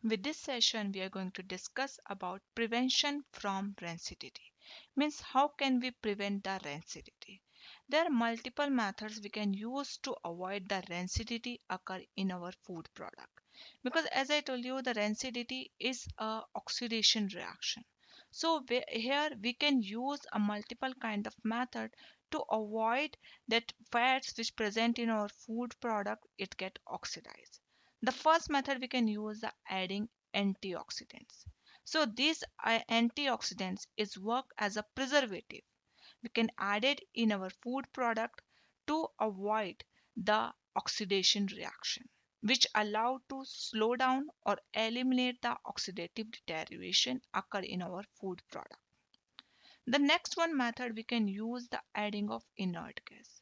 With this session, we are going to discuss about prevention from rancidity. Means how can we prevent the rancidity? There are multiple methods we can use to avoid the rancidity occur in our food product. Because as I told you, the rancidity is a oxidation reaction. So here we can use a multiple kind of method to avoid that fats which present in our food product it get oxidized. The first method we can use the adding antioxidants. So these antioxidants is work as a preservative. We can add it in our food product to avoid the oxidation reaction, which allow to slow down or eliminate the oxidative deterioration occur in our food product. The next one method we can use the adding of inert gas.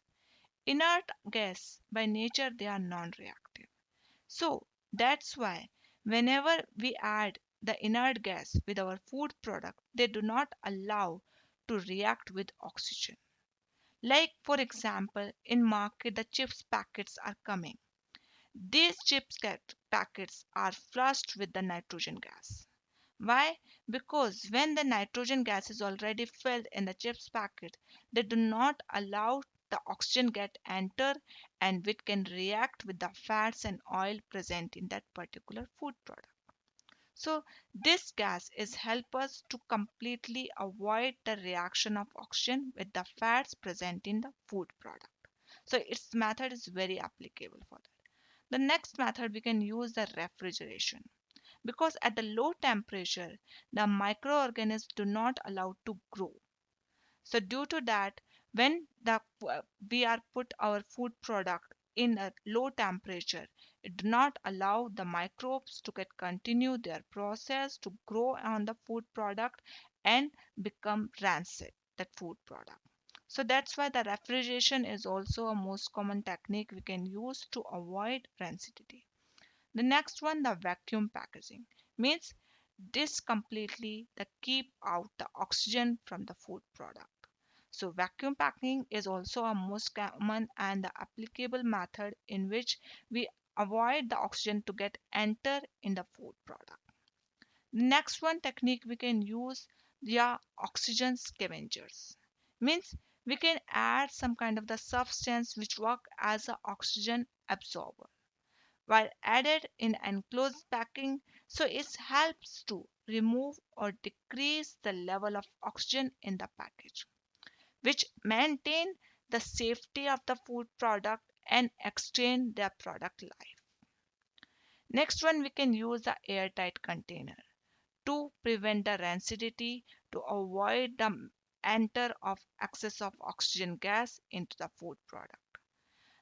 Inert gas by nature they are non-reactive. So that's why whenever we add the inert gas with our food product, they do not allow to react with oxygen. Like for example, in market the chips packets are coming. These packets are flushed with the nitrogen gas. Why? Because when the nitrogen gas is already filled in the chips packet, they do not allow the oxygen get enter and which can react with the fats and oil present in that particular food product. So this gas is help us to completely avoid the reaction of oxygen with the fats present in the food product. So its method is very applicable for that. The next method we can use the refrigeration because at the low temperature the microorganisms do not allow to grow. So due to that, when we are put our food product in a low temperature, it do not allow the microbes to get continue their process to grow on the food product and become rancid that food product. So that's why the refrigeration is also a most common technique we can use to avoid rancidity. The next one, the vacuum packaging, means this completely the keep out the oxygen from the food product. So vacuum packing is also a most common and the applicable method in which we avoid the oxygen to get enter in the food product. The next one technique we can use the oxygen scavengers. Means we can add some kind of the substance which work as an oxygen absorber while added in enclosed packing, so it helps to remove or decrease the level of oxygen in the package, which maintain the safety of the food product and extend their product life. Next one we can use the airtight container to prevent the rancidity to avoid the enter of excess of oxygen gas into the food product.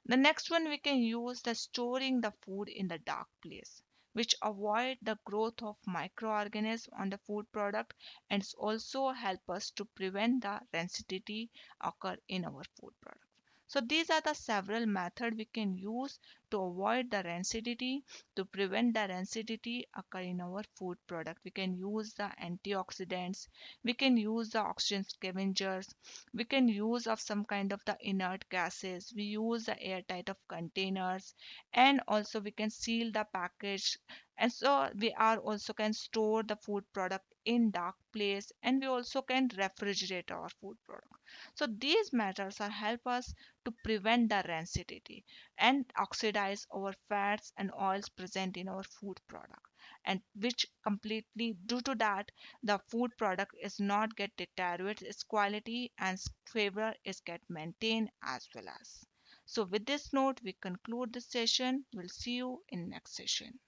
The next one we can use the storing the food in the dark place, which avoid the growth of microorganisms on the food product and also help us to prevent the rancidity occur in our food product. So these are the several methods we can use to avoid the rancidity, to prevent the rancidity occur in our food product. We can use the antioxidants, we can use the oxygen scavengers, we can use of some kind of the inert gases, we use the airtight of containers, and also we can seal the package, and so we are also can store the food product in dark place, and we also can refrigerate our food product. So these methods are help us to prevent the rancidity and oxidize our fats and oils present in our food product, and which completely due to that the food product is not get deteriorate its quality and flavor is get maintained as well as. So with this note we conclude this session. We'll see you in next session.